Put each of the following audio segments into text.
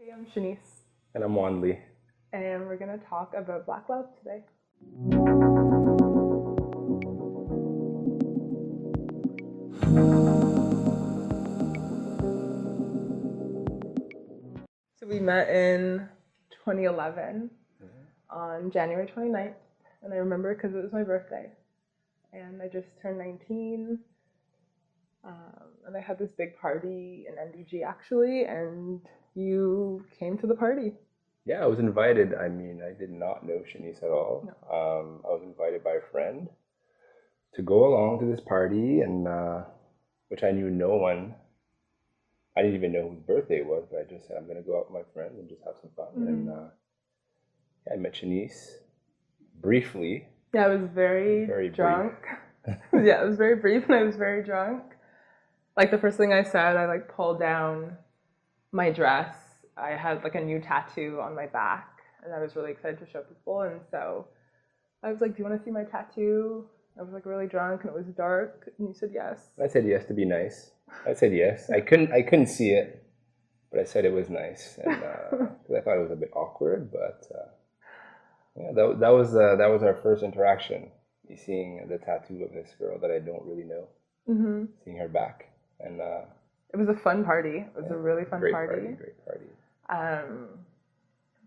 Hey, I'm Shanice, And I'm Wandley. and we're going to talk about Black love today. So we met in 2011 on January 29th, and I remember because it was my birthday, and I just turned 19, and I had this big party in NDG actually, and you came to the party. Yeah, I was invited. I mean, I did not know Shanice at all. No. I was invited by a friend to go along to this party, and which I knew no one. I didn't even know whose birthday it was, but I just said I'm gonna go out with my friends and just have some fun. And yeah, I met Shanice briefly. Yeah, I was very Very drunk. Yeah, it was very brief, and I was very drunk. Like the first thing I said, I like pulled down my dress. I had like a new tattoo on my back, and I was really excited to show people. And so I was like, "Do you want to see my tattoo?" I was like really drunk, and it was dark, and you said yes. I said yes to be nice. I said yes. I couldn't see it, but I said it was nice, and 'cause I thought it was a bit awkward, but yeah, that was our first interaction. Me seeing the tattoo of this girl that I don't really know, seeing her back, and It was a fun party. It was a really fun great party. great party.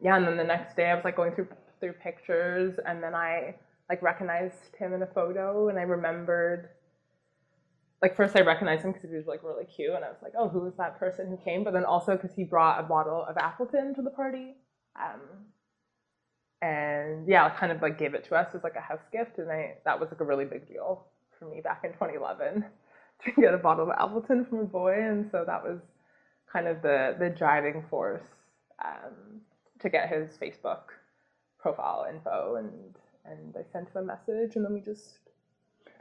Yeah, and then the next day I was like going through pictures, and then I like recognized him in a photo, and I remembered, like, first I recognized him because he was like really cute, and I was like, oh, who was that person who came? But then also because he brought a bottle of Appleton to the party, and yeah, kind of like gave it to us as like a house gift, and that was like a really big deal for me back in 2011 to get a bottle of Appleton from a boy, and so that was kind of the driving force to get his Facebook profile info, and I sent him a message, and then we just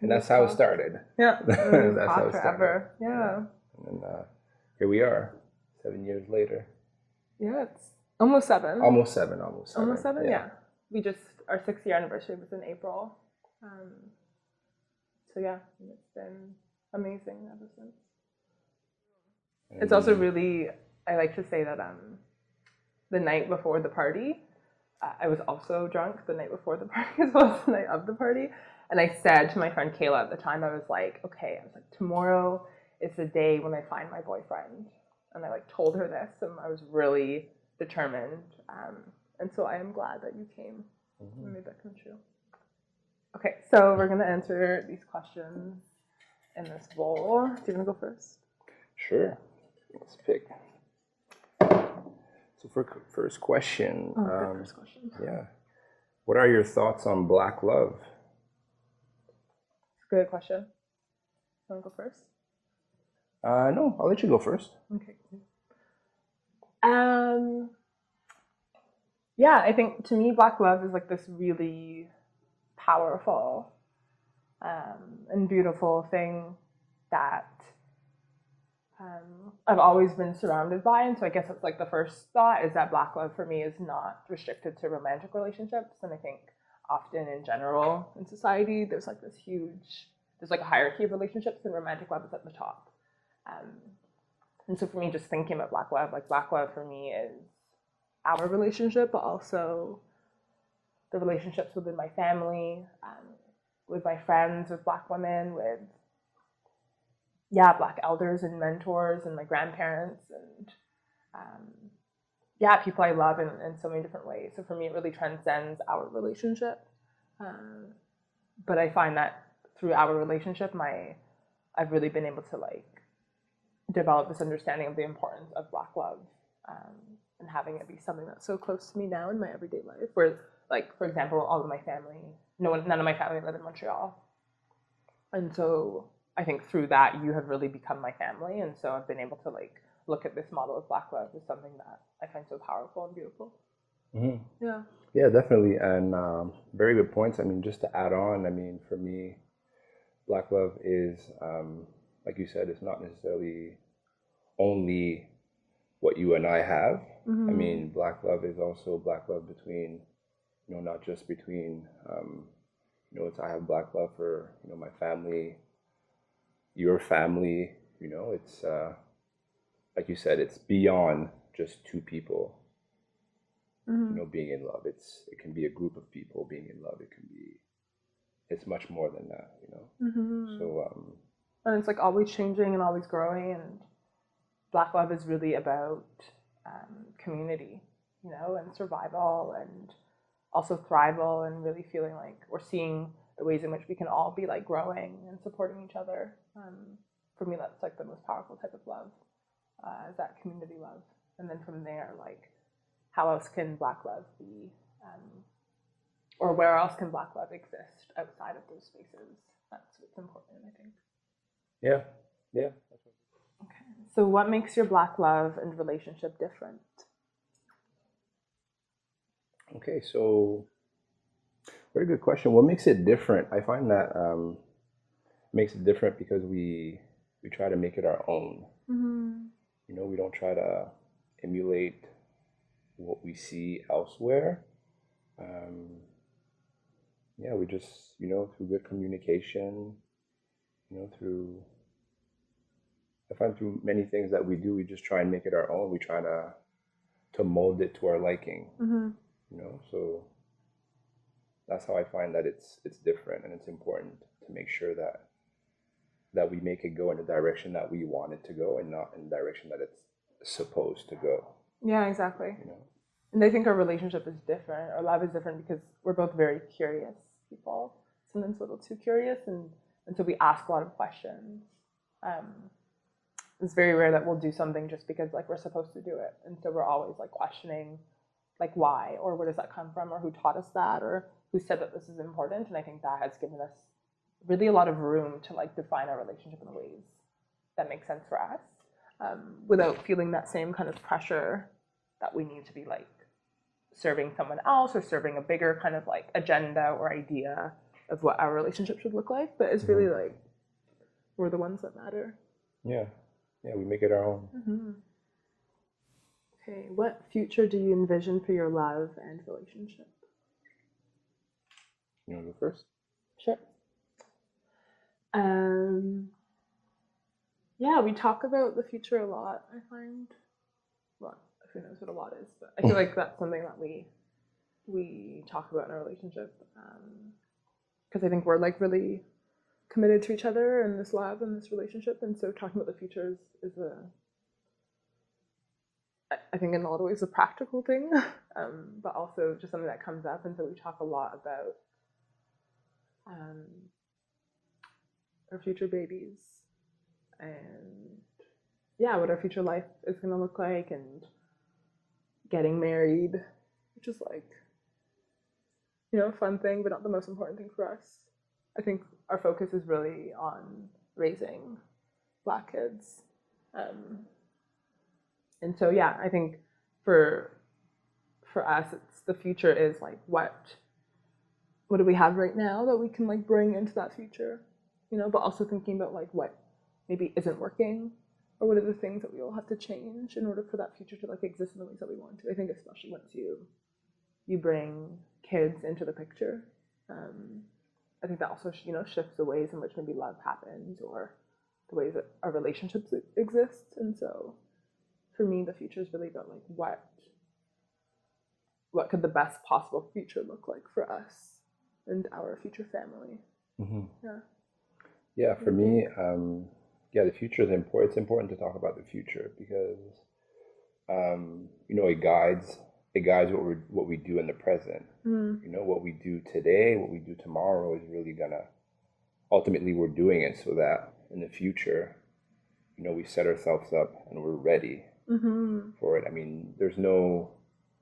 And that's how it started. Yeah, and That's how it forever. started. Yeah. And here we are, 7 years later. Yeah, it's almost seven. Almost seven. Almost seven. Yeah. We just our 6-year anniversary was in April. So yeah, it's been amazing ever since. And It's also really, I like to say that the night before the party, I was also drunk the night before the party as well as the night of the party. And I said to my friend Kayla at the time, I was like, okay, I was like, tomorrow is the day when I find my boyfriend. And I like told her this, and I was really determined. And so I am glad that you came and made that come true. Okay, so we're going to answer these questions in this bowl. Do you want to go first? Sure. Let's pick. So for first question, First question. yeah, what are your thoughts on Black love? Good question. You want to go first? No, I'll let you go first. Okay. Yeah, I think to me, Black love is like this really powerful and beautiful thing that I've always been surrounded by. And so I guess it's like the first thought is that Black love for me is not restricted to romantic relationships. And I think often in general in society, there's like there's like a hierarchy of relationships, and romantic love is at the top. And so for me, just thinking about Black love, like Black love for me is our relationship, but also the relationships within my family, with my friends, with Black women, with Black elders and mentors, and my grandparents, and people I love in so many different ways. So for me, it really transcends our relationship. But I find that through our relationship, I've really been able to like develop this understanding of the importance of Black love, and having it be something that's so close to me now in my everyday life. Where, like, for example, all of my family, none of my family live in Montreal, and so I think through that you have really become my family, and so I've been able to like look at this model of Black love as something that I find so powerful and beautiful. Yeah, definitely, and very good points. I mean, just to add on, I mean, for me, Black love is, like you said, it's not necessarily only what you and I have. I mean, Black love is also Black love between, not just between, it's I have Black love for, my family, your family, it's, like you said, it's beyond just two people, you know, being in love. It can be a group of people being in love. It's much more than that, you know. So and it's like always changing and always growing, and Black love is really about community, you know, and survival, and also thrival, and really feeling like we're seeing the ways in which we can all be like growing and supporting each other. For me, that's like the most powerful type of love, is that community love. And then from there, like, how else can Black love be, or where else can Black love exist outside of those spaces? That's what's important, I think. Yeah. Okay. So what makes your Black love and relationship different? Okay, so very good question. What makes it different? I find that makes it different because we try to make it our own. You know, we don't try to emulate what we see elsewhere. Yeah, we just, you know, through good communication, you know, I find through many things that we do, we just try and make it our own. We try to mold it to our liking, you know, so that's how I find that it's different, and it's important to make sure that we make it go in the direction that we want it to go, and not in the direction that it's supposed to go. Yeah, exactly. You know? And I think our relationship is different. Our love is different because we're both very curious people, sometimes a little too curious, and so we ask a lot of questions. It's very rare that we'll do something just because like we're supposed to do it, and so we're always like questioning, like, why, or where does that come from, or who taught us that, or who said that this is important. And I think that has given us really a lot of room to like define our relationship in ways that make sense for us, without feeling that same kind of pressure that we need to be like serving someone else or serving a bigger kind of like agenda or idea of what our relationship should look like. But it's really like we're the ones that matter. Yeah, we make it our own. Okay, what future do you envision for your love and relationship? You want to go first? Sure. Yeah, we talk about the future a lot, I find. Well, who knows what a lot is, but I feel like that's something that we talk about in our relationship. Because I think we're like really committed to each other and this love and this relationship, and so talking about the future is I think in a lot of ways a practical thing, but also just something that comes up. And so we talk a lot about our future babies, and yeah, what our future life is going to look like, and getting married, which is like, you know, a fun thing, but not the most important thing for us. I think our focus is really on raising Black kids. And so, yeah, I think for us, it's the future is like, what do we have right now that we can like bring into that future, you know, but also thinking about like what maybe isn't working, or what are the things that we all have to change in order for that future to like exist in the ways that we want to. I think especially once you bring kids into the picture, I think that also, you know, shifts the ways in which maybe love happens, or the ways that our relationships exist. And so for me, the future is really about like what could the best possible future look like for us and our future family. Yeah, for me, the future is important. It's important to talk about the future because you know, it guides what we do in the present. You know, what we do today, what we do tomorrow is really gonna, ultimately we're doing it so that in the future, you know, we set ourselves up and we're ready for it. I mean, there's no,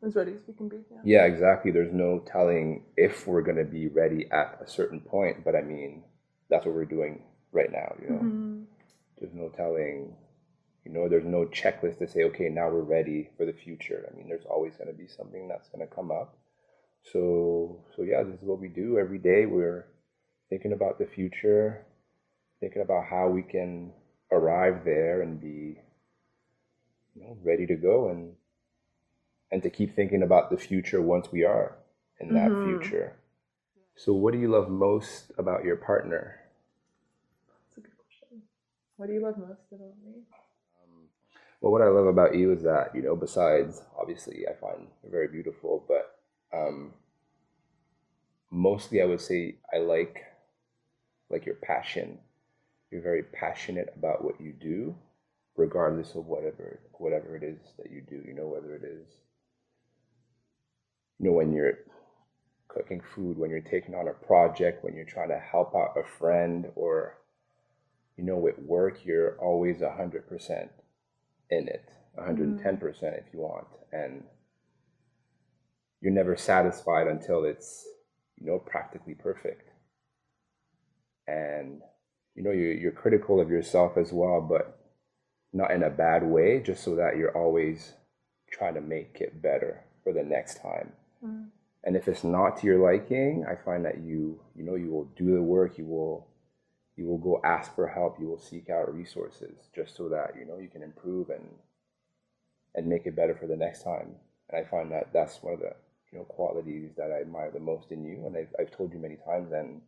as ready as we can be. Yeah, exactly. There's no telling if we're going to be ready at a certain point, but I mean, that's what we're doing right now, you know. There's no telling, you know, there's no checklist to say, okay, now we're ready for the future. I mean, there's always going to be something that's going to come up. So yeah, this is what we do every day. We're thinking about the future, thinking about how we can arrive there and be, you know, ready to go, and to keep thinking about the future once we are in that future. So what do you love most about your partner? That's a good question. What do you love most about me? Well, what I love about you is that, you know, besides obviously I find you're very beautiful, but mostly I would say I like your passion. You're very passionate about what you do, regardless of whatever it is that you do. You know, whether it is, you know, when you're cooking food, when you're taking on a project, when you're trying to help out a friend, or, you know, with work, you're always 100% in it, 110% if you want, and you're never satisfied until it's, you know, practically perfect. And, you know, you're critical of yourself as well, but not in a bad way, just so that you're always trying to make it better for the next time. And if it's not to your liking, I find that you know, you will do the work, you will go ask for help, you will seek out resources just so that, you know, you can improve and make it better for the next time. And I find that that's one of the, you know, qualities that I admire the most in you. And I've told you many times, and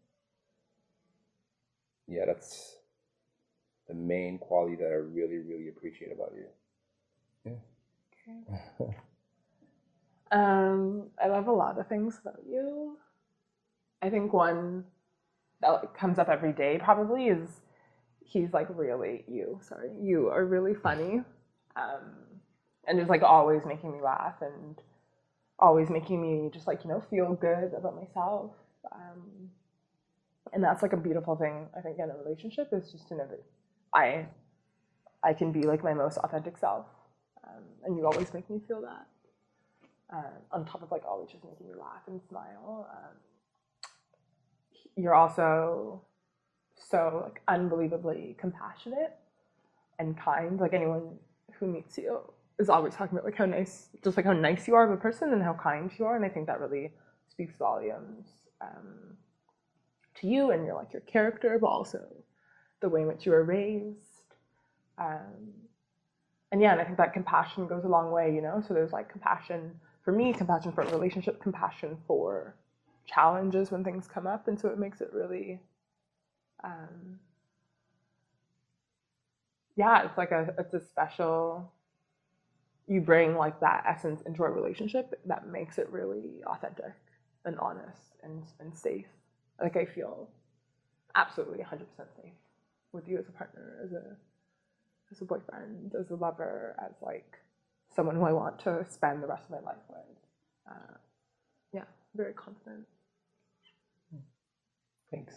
yeah, that's the main quality that I really, really appreciate about you. Yeah. Okay. I love a lot of things about you. I think one that like comes up every day probably is you are really funny, and just like always making me laugh and always making me just like, you know, feel good about myself. And that's like a beautiful thing I think in a relationship, is just to know that I can be like my most authentic self, and you always make me feel that. On top of like always just making me laugh and smile. You're also so like unbelievably compassionate and kind. Like anyone who meets you is always talking about like how nice you are of a person and how kind you are. And I think that really speaks volumes to you and your character, but also the way in which you were raised. And I think that compassion goes a long way, you know? So there's like compassion for me, compassion for a relationship, compassion for challenges when things come up. And so it makes it really, it's a special, you bring like that essence into a relationship that makes it really authentic and honest and safe. Like I feel absolutely 100% safe with you as a partner, as a boyfriend, as a lover, as like someone who I want to spend the rest of my life with. Very confident. Thanks.